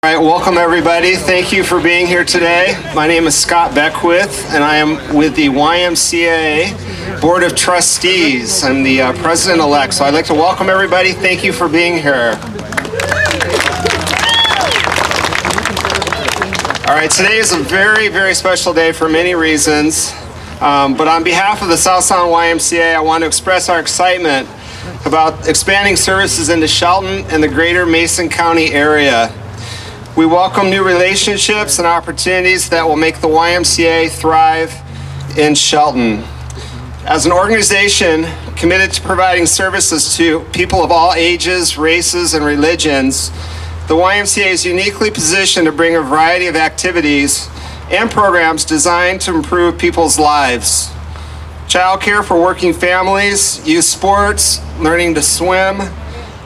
All right, welcome everybody. Thank you for being here today. My name is Scott Beckwith, and I am with the YMCA Board of Trustees. I'm the president-elect, so I'd like to welcome everybody. Thank you for being here. All right, today is a very, very special day for many reasons, but on behalf of the South Sound YMCA, I want to express our excitement about expanding services into Shelton and the greater Mason County area. We welcome new relationships and opportunities that will make the YMCA thrive in Shelton. As an organization committed to providing services to people of all ages, races, and religions, the YMCA is uniquely positioned to bring a variety of activities and programs designed to improve people's lives. Childcare for working families, youth sports, learning to swim,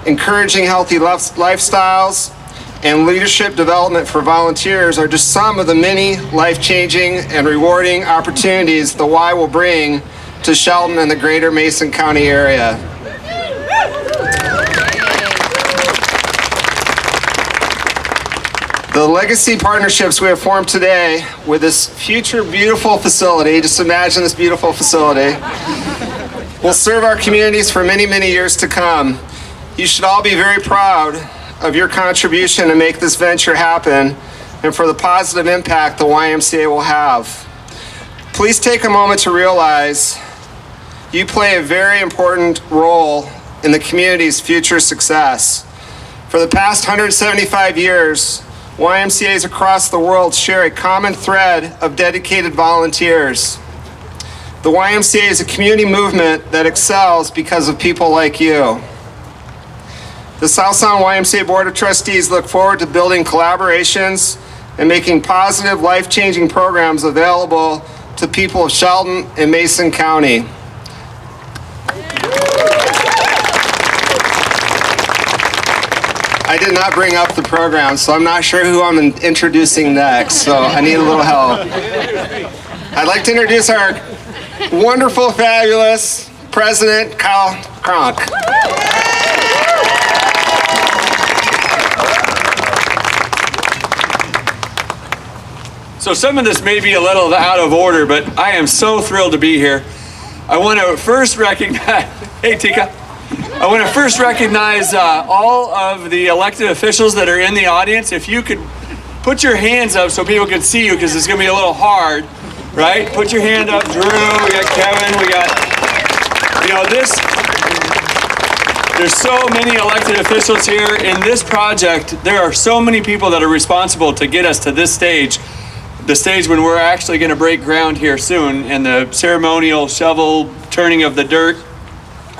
encouraging healthy lifestyles, and leadership development for volunteers are just some of the many life-changing and rewarding opportunities the Y will bring to Shelton and the greater Mason County area. The legacy partnerships we have formed today with this future beautiful facility, just imagine this beautiful facility, will serve our communities for many, many years to come. You should all be very proud of your contribution to make this venture happen and for the positive impact the YMCA will have. Please take a moment to realize you play a very important role in the community's future success. For the past 175 years, YMCAs across the world share a common thread of dedicated volunteers. The YMCA is a community movement that excels because of people like you. The South Sound YMCA Board of Trustees look forward to building collaborations and making positive, life-changing programs available to people of Shelton and Mason County. I did not bring up the program, so I'm not sure who I'm introducing next, so I need a little help. I'd like to introduce our wonderful, fabulous President, Kyle Cronk. So some of this may be a little out of order, but I am so thrilled to be here. I want to first recognize, hey Tika, I want to first recognize all of the elected officials that are in the audience. If you could put your hands up so people can see you, because it's going to be a little hard, right? Put your hand up, Drew, we got Kevin, we got, there's so many elected officials here in this project. There are so many people that are responsible to get us to this stage. The stage when we're actually going to break ground here soon and the ceremonial shovel turning of the dirt.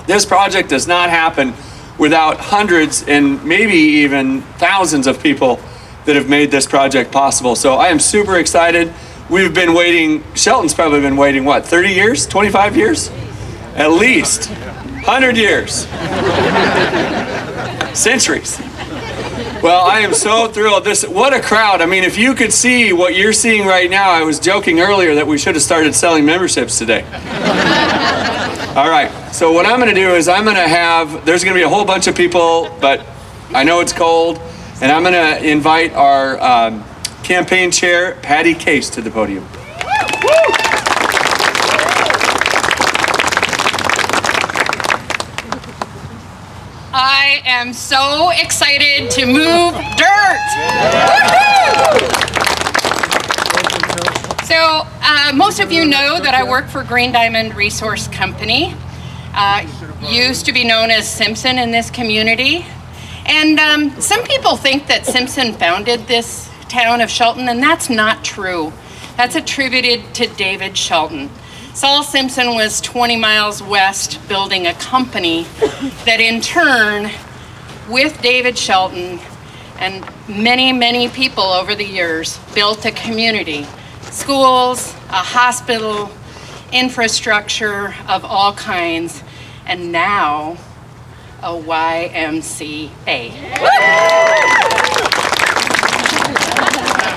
This project does not happen without hundreds and maybe even thousands of people that have made this project possible. So I am super excited. We've been waiting, Shelton's probably been waiting, what, 30 years, 25 years? At least 100 years. Centuries. Well, I am so thrilled. What a crowd. I mean, if you could see what you're seeing right now, I was joking earlier that we should have started selling memberships today. All right, so what I'm going to do is there's going to be a whole bunch of people, but I know it's cold, and I'm going to invite our campaign chair, Patty Case, to the podium. I am so excited to move dirt. So most of you know that I work for Green Diamond Resource Company. Used to be known as Simpson in this community. And some people think that Simpson founded this town of Shelton, and that's not true. That's attributed to David Shelton. Saul Simpson was 20 miles west building a company that in turn, with David Shelton and many, many people over the years, built a community, schools, a hospital, infrastructure of all kinds, and now a YMCA.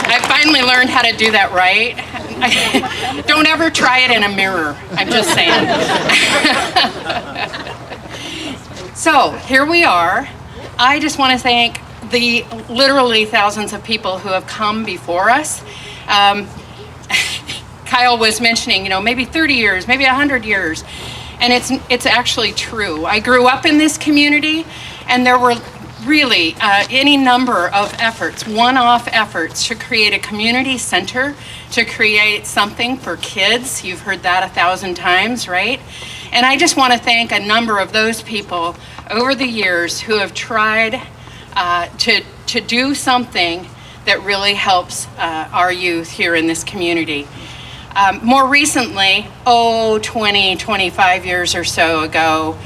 I finally learned how to do that right. Don't ever try it in a mirror, I'm just saying. So here we are. I just want to thank the literally thousands of people who have come before us. Kyle was mentioning, maybe 30 years, maybe 100 years. And it's actually true. I grew up in this community, and there were really any number of efforts, one-off efforts to create a community center, to create something for kids. You've heard that 1,000 times, right? And I just want to thank a number of those people over the years who have tried to do something that really helps our youth here in this community. More recently, 20, 25 years or so ago,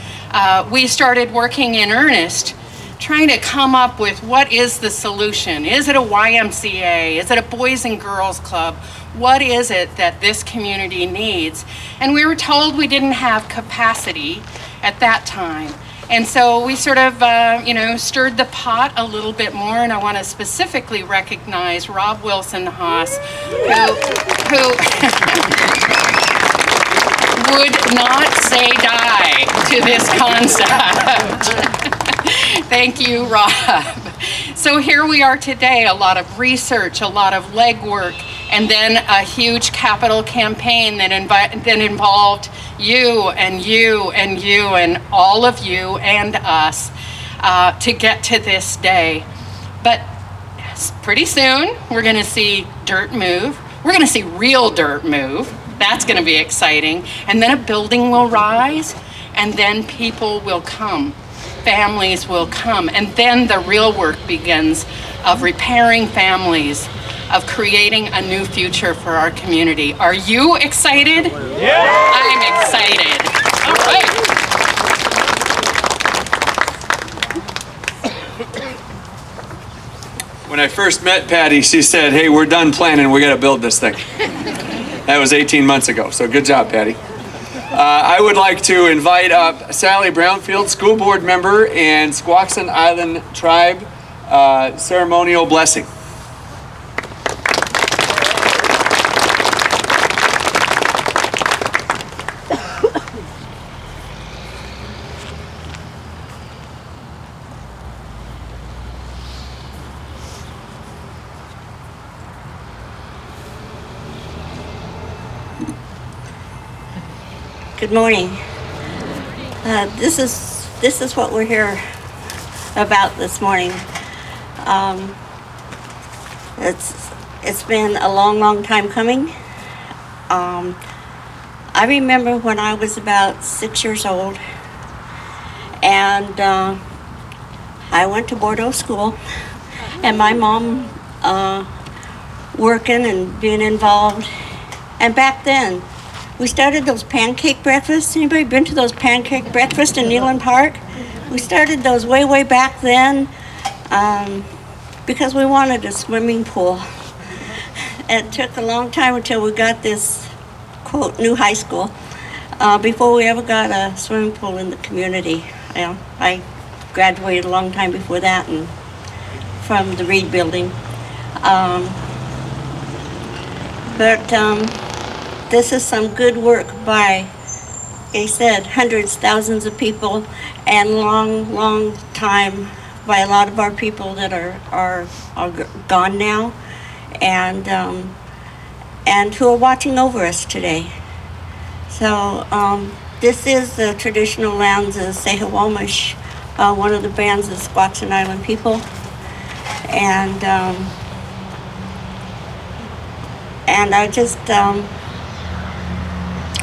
we started working in earnest, trying to come up with what is the solution. Is it a YMCA? Is it a Boys and Girls Club? What is it that this community needs? And we were told we didn't have capacity at that time. And so we sort of, stirred the pot a little bit more, and I want to specifically recognize Rob Wilson-Haas, who would not say die to this concept. Thank you, Rob. So here we are today, a lot of research, a lot of legwork, and then a huge capital campaign that involved you and you and you and all of you and us to get to this day. But pretty soon, we're going to see dirt move. We're going to see real dirt move. That's going to be exciting. And then a building will rise, and then people will come. Families will come, and then the real work begins of repairing families, of creating a new future for our community. Are you excited? Yeah! I'm excited. All right. When I first met Patty, she said, "Hey, we're done planning. We got to build this thing." That was 18 months ago, so good job, Patty. I would like to invite up Sally Brownfield, school board member and Squaxin Island Tribe ceremonial blessing. Good morning. This is what we're here about this morning. It's been a long time coming. I remember when I was about 6 years old, and I went to Bordeaux school, and my mom working and being involved. And back then, we started those pancake breakfasts. Anybody been to those pancake breakfasts in Neyland Park? We started those way back then because we wanted a swimming pool. It took a long time until we got this, quote, new high school before we ever got a swimming pool in the community. I graduated a long time before that and from the Reed building. This is some good work by, they said, hundreds, thousands of people, and long time by a lot of our people that are gone now, and who are watching over us today. So this is the traditional lands of Sehawamish, one of the bands of Squaxin Island people, and I just.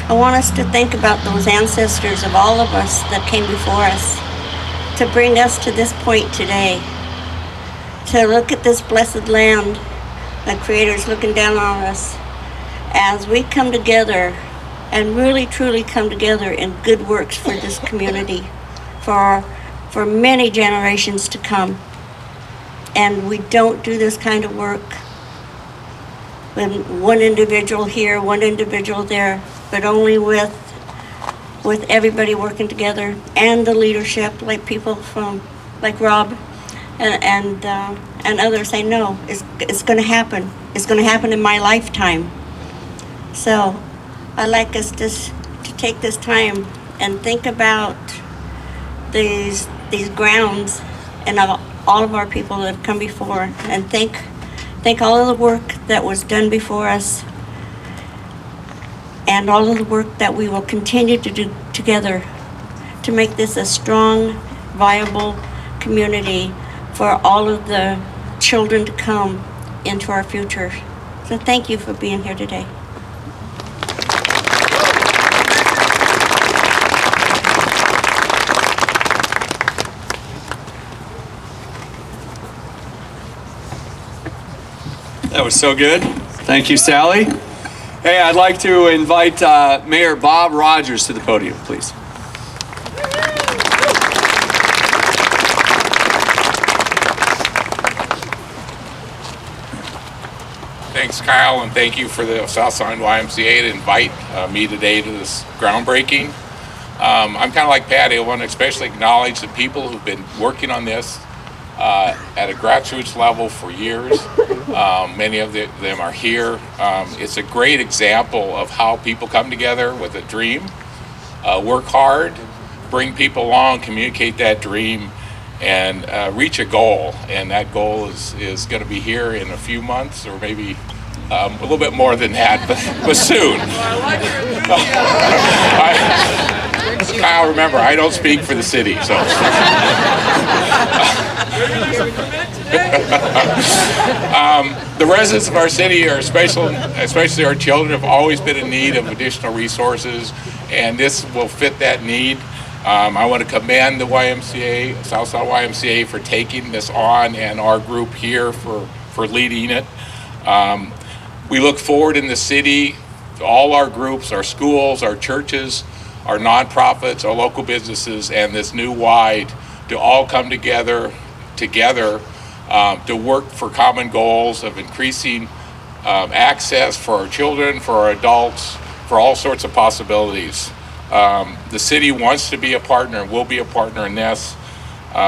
I want us to think about those ancestors of all of us that came before us to bring us to this point today, to look at this blessed land, the Creator's looking down on us as we come together and really truly come together in good works for this community for many generations to come. And we don't do this kind of work when one individual here, one individual there, but only with everybody working together and the leadership, like people like Rob and others say, no, it's going to happen. It's going to happen in my lifetime. So I'd like us to take this time and think about these grounds and all of our people that have come before, and thank all of the work that was done before us, and all of the work that we will continue to do together to make this a strong, viable community for all of the children to come into our future. So thank you for being here today. That was so good. Thank you, Sally. Hey, I'd like to invite Mayor Bob Rogers to the podium, please. Thanks, Kyle, and thank you for the Southside YMCA to invite me today to this groundbreaking. I'm kind of like Patty. I want to especially acknowledge the people who've been working on this at a grassroots level for years. Many of them are here. It's a great example of how people come together with a dream, work hard, bring people along, communicate that dream, and reach a goal. And that goal is going to be here in a few months, or maybe a little bit more than that, but soon. Kyle, remember, I don't speak for the city, so. The residents of our city are especially our children, have always been in need of additional resources, and this will fit that need. I want to commend the YMCA, Southside YMCA, for taking this on, and our group here for leading it. We look forward in the city, all our groups, our schools, our churches, our nonprofits, our local businesses, and this new wide to all come together to work for common goals of increasing access for our children, for our adults, for all sorts of possibilities. The city wants to be a partner and will be a partner in this.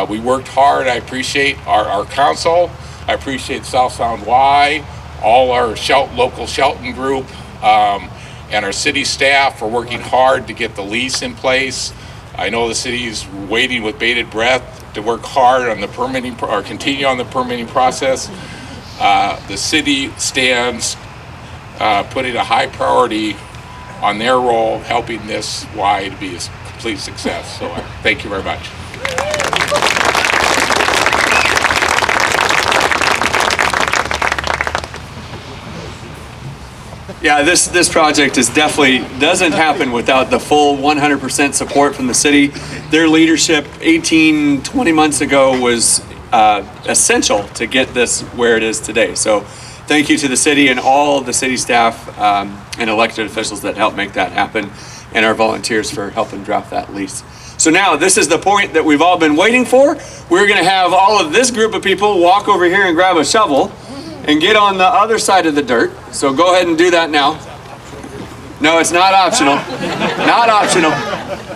We worked hard. I appreciate our council. I appreciate South Sound Y, all our local Shelton group, and our city staff for working hard to get the lease in place. I know the city's waiting with bated breath to work hard on the permitting, or continue on the permitting process. The city stands putting a high priority on their role helping this Y to be a complete success. So thank you very much. Yeah, this project is definitely doesn't happen without the full 100% support from the city. Their leadership 18-20 months ago was essential to get this where it is today. So thank you to the city and all the city staff and elected officials that helped make that happen, and our volunteers for helping draft that lease. So now this is the point that we've all been waiting for. We're going to have all of this group of people walk over here and grab a shovel and get on the other side of the dirt. So go ahead and do that now. No, it's not optional. Not optional.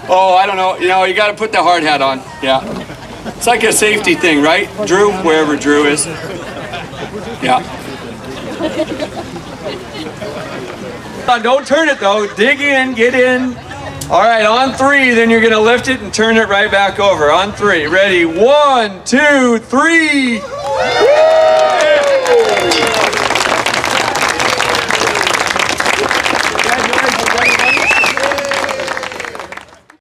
Oh, I don't know. You know, you got to put the hard hat on. Yeah. It's like a safety thing, right? Drew, wherever Drew is. Yeah. Don't turn it though. Dig in, get in. All right, on 3, then you're going to lift it and turn it right back over. On 3. Ready? 1, 2, 3.